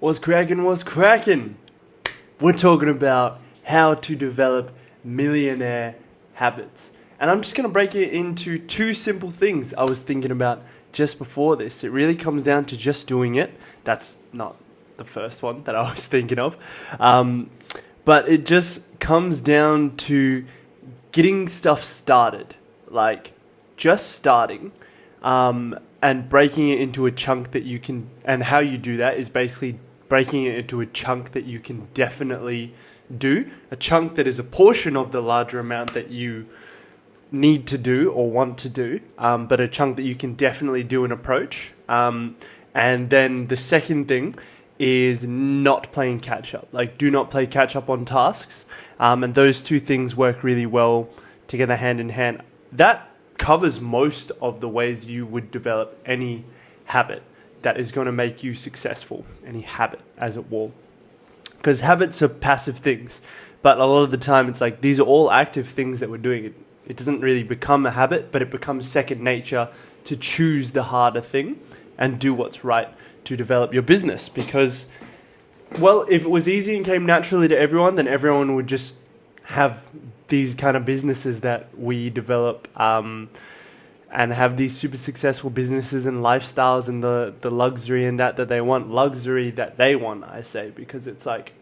What's cracking? What's cracking? We're talking about how to develop millionaire habits. And I'm just going to break it into two simple things I was thinking about just before this. It really comes down to just doing it. That's not the first one that I was thinking of. But it just comes down to getting stuff started. Like just starting. And breaking it into a chunk that you can, and how you do that is basically breaking it into a chunk that you can definitely do, a chunk that is a portion of the larger amount that you need to do or want to do, but a chunk that you can definitely do and approach. And then the second thing is not playing catch up. Like, do not play catch up on tasks. And those two things work really well together hand in hand. That covers most of the ways you would develop any habit that is going to make you successful, any habit as it will. Because habits are passive things, but a lot of the time it's like these are all active things that we're doing. It doesn't really become a habit, but it becomes second nature to choose the harder thing and do what's right to develop your business. Because, well, if it was easy and came naturally to everyone, then everyone would just have these kind of businesses that we develop and have these super successful businesses and lifestyles and the luxury and that they want. Luxury that they want, I say, because it's like,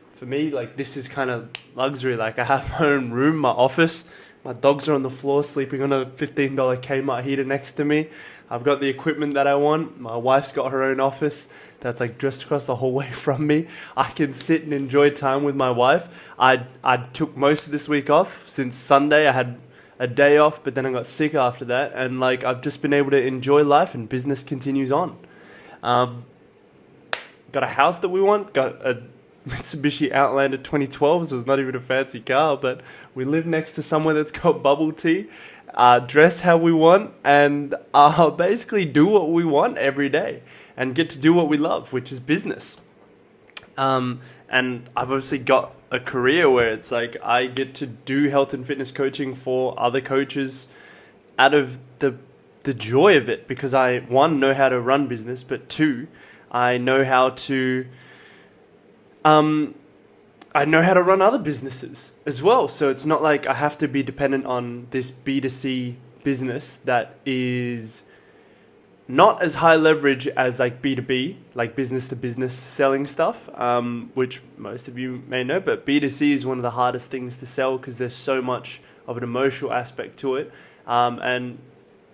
for me, like this is kind of luxury. Like I have my own room, my office. My dogs are on the floor sleeping on a $15 Kmart heater next to me. I've got the equipment that I want. My wife's got her own office that's like just across the hallway from me. I can sit and enjoy time with my wife. I took most of this week off. Since Sunday I had a day off, but then I got sick after that. And like I've just been able to enjoy life and business continues on. Got a house that we want. Got a Mitsubishi Outlander 2012, so it's not even a fancy car, but we live next to somewhere that's got bubble tea, dress how we want, and basically do what we want every day and get to do what we love, which is business. And I've obviously got a career where it's like I get to do health and fitness coaching for other coaches out of the joy of it, because I, one, know how to run business, but two, I know how to run other businesses as well. So it's not like I have to be dependent on this B2C business that is not as high leverage as like B2B, like business to business selling stuff, which most of you may know. But B2C is one of the hardest things to sell because there's so much of an emotional aspect to it. And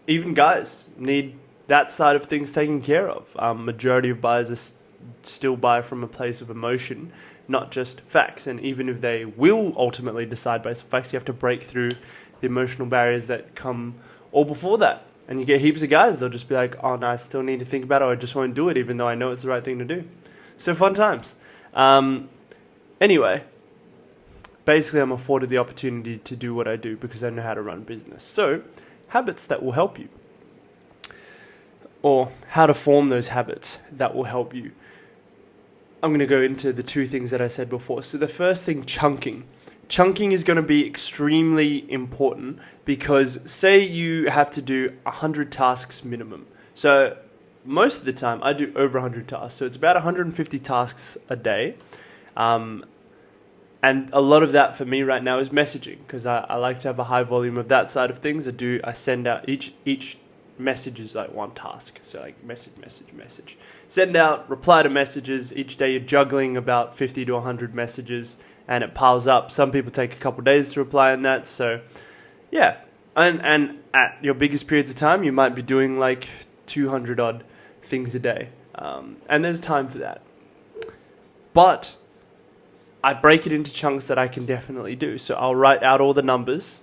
even guys need that side of things taken care of. Majority of buyers are still buy from a place of emotion, not just facts. And even if they will ultimately decide based on facts, you have to break through the emotional barriers that come all before that. And you get heaps of guys, they'll just be like, oh no, I still need to think about it, or I just won't do it even though I know it's the right thing to do. So fun times. Anyway, basically I'm afforded the opportunity to do what I do because I know how to run business. So habits that will help you, or how to form those habits that will help you. I'm going to go into the two things that I said before. So the first thing, chunking. Chunking is going to be extremely important because say you have to do 100 tasks minimum. So most of the time I do over 100 tasks. So it's about 150 tasks a day. And a lot of that for me right now is messaging because I like to have a high volume of that side of things. I send out each message is like one task. So like message. Send out, reply to messages. Each day you're juggling about 50 to 100 messages and it piles up. Some people take a couple of days to reply on that. So yeah. And at your biggest periods of time, you might be doing like 200 odd things a day. And there's time for that. But I break it into chunks that I can definitely do. So I'll write out all the numbers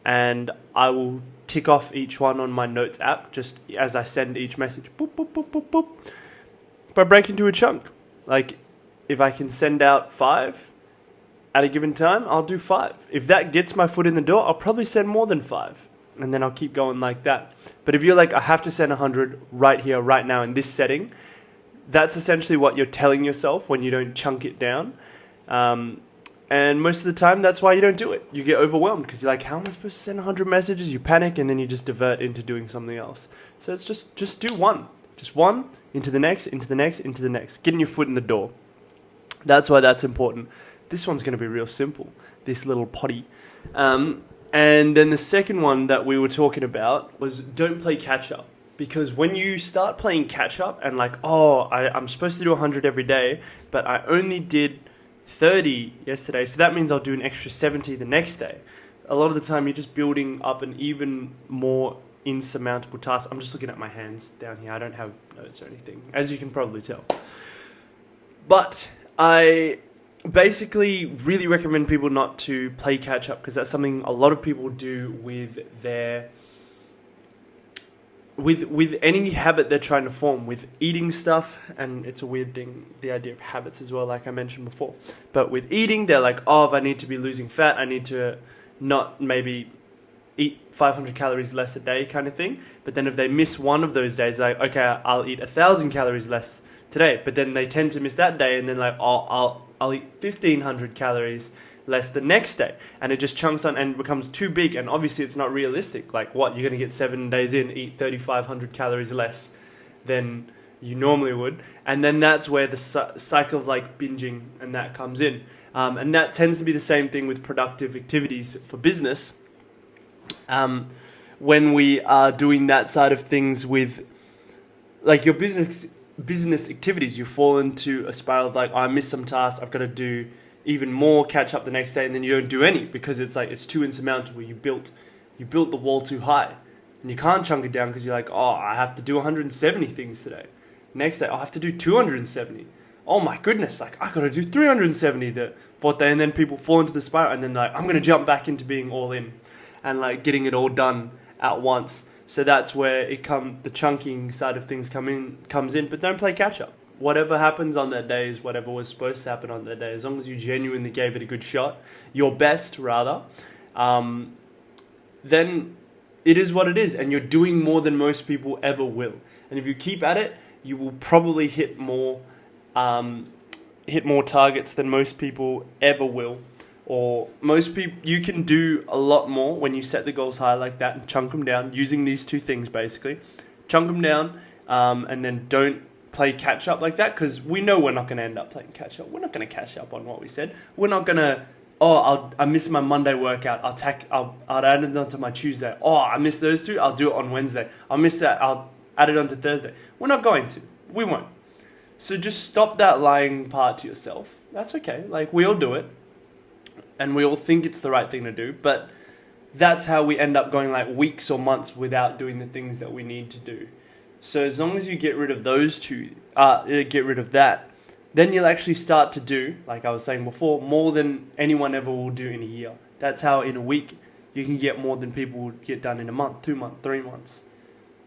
and I will tick off each one on my notes app just as I send each message. Boop, boop, boop, boop, boop. But I break into a chunk. Like if I can send out 5 at a given time, I'll do 5. If that gets my foot in the door, I'll probably send more than 5. And then I'll keep going like that. But if you're like, I have to send 100 right here, right now in this setting, that's essentially what you're telling yourself when you don't chunk it down. And most of the time, that's why you don't do it. You get overwhelmed because you're like, how am I supposed to send 100 messages? You panic and then you just divert into doing something else. So it's just do one. Just one, into the next, into the next, into the next. Getting your foot in the door. That's why that's important. This one's going to be real simple, this little potty. And then the second one that we were talking about was don't play catch up. Because when you start playing catch up and like, I'm supposed to do 100 every day, but I only did 30 yesterday, so that means I'll do an extra 70 the next day. A lot of the time you're just building up an even more insurmountable task. I'm just looking at my hands down here. I don't have notes or anything, as you can probably tell. But I basically really recommend people not to play catch up, because that's something a lot of people do with their with any habit they're trying to form, with eating stuff. And it's a weird thing, the idea of habits as well, like I mentioned before. But with eating, they're like, if I need to be losing fat, I need to not maybe eat 500 calories less a day kind of thing. But then if they miss one of those days, they're like, okay, I'll eat 1,000 calories less today. But then they tend to miss that day, and then like, I'll eat 1,500 calories less the next day, and it just chunks on and becomes too big. And obviously it's not realistic. Like, what, you're going to get 7 days in, eat 3,500 calories less than you normally would. And then that's where the cycle of like binging and that comes in. And that tends to be the same thing with productive activities for business. When we are doing that side of things with like your business activities, you fall into a spiral of like, I missed some tasks, I've got to do even more, catch up the next day, and then you don't do any because it's like, it's too insurmountable. You built the wall too high, and you can't chunk it down because you're like, I have to do 170 things today. Next day, I have to do 270. Oh my goodness, like I got to do 370 the fourth day. And then people fall into the spiral, and then like, I'm going to jump back into being all in and like getting it all done at once. So that's where the chunking side of things comes in. But don't play catch up. Whatever happens on that day is whatever was supposed to happen on that day. As long as you genuinely gave it a good shot, your best rather, then it is what it is, and you're doing more than most people ever will. And if you keep at it, you will probably hit more targets than most people ever will. Or most people, you can do a lot more when you set the goals high like that and chunk them down using these two things basically. Chunk them down, and then don't play catch up like that, because we know we're not going to end up playing catch up. We're not going to catch up on what we said. We're not going to, I missed my Monday workout. I'll add it onto my Tuesday. I missed those two. I'll do it on Wednesday. I'll miss that. I'll add it onto Thursday. We're not going to. We won't. So just stop that lying part to yourself. That's okay. Like, we all do it, and we all think it's the right thing to do, but that's how we end up going like weeks or months without doing the things that we need to do. So as long as you get rid of those two, get rid of that, then you'll actually start to do, like I was saying before, more than anyone ever will do in a year. That's how in a week you can get more than people would get done in a month, 2 months, 3 months.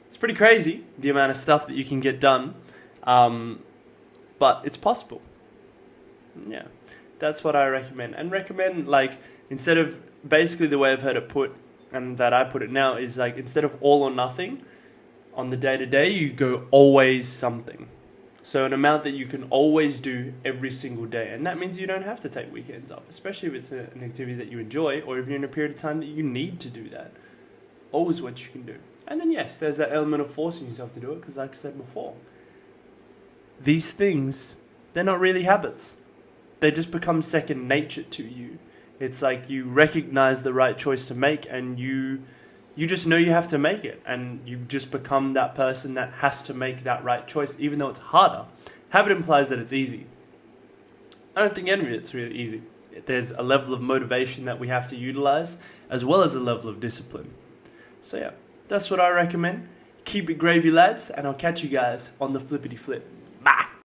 It's pretty crazy, the amount of stuff that you can get done, but it's possible. Yeah, that's what I recommend. And recommend, like, instead of, basically the way I've heard it put, and that I put it now, is like, instead of all or nothing, on the day-to-day, you go always something. So an amount that you can always do every single day. And that means you don't have to take weekends off, especially if it's an activity that you enjoy, or if you're in a period of time that you need to do that. Always what you can do. And then yes, there's that element of forcing yourself to do it, because like I said before, these things, they're not really habits. They just become second nature to you. It's like you recognize the right choice to make, and you just know you have to make it, and you've just become that person that has to make that right choice, even though it's harder. Habit implies that it's easy. I don't think any of it's really easy. There's a level of motivation that we have to utilize, as well as a level of discipline. So yeah, that's what I recommend. Keep it gravy, lads, and I'll catch you guys on the flippity flip. Bye!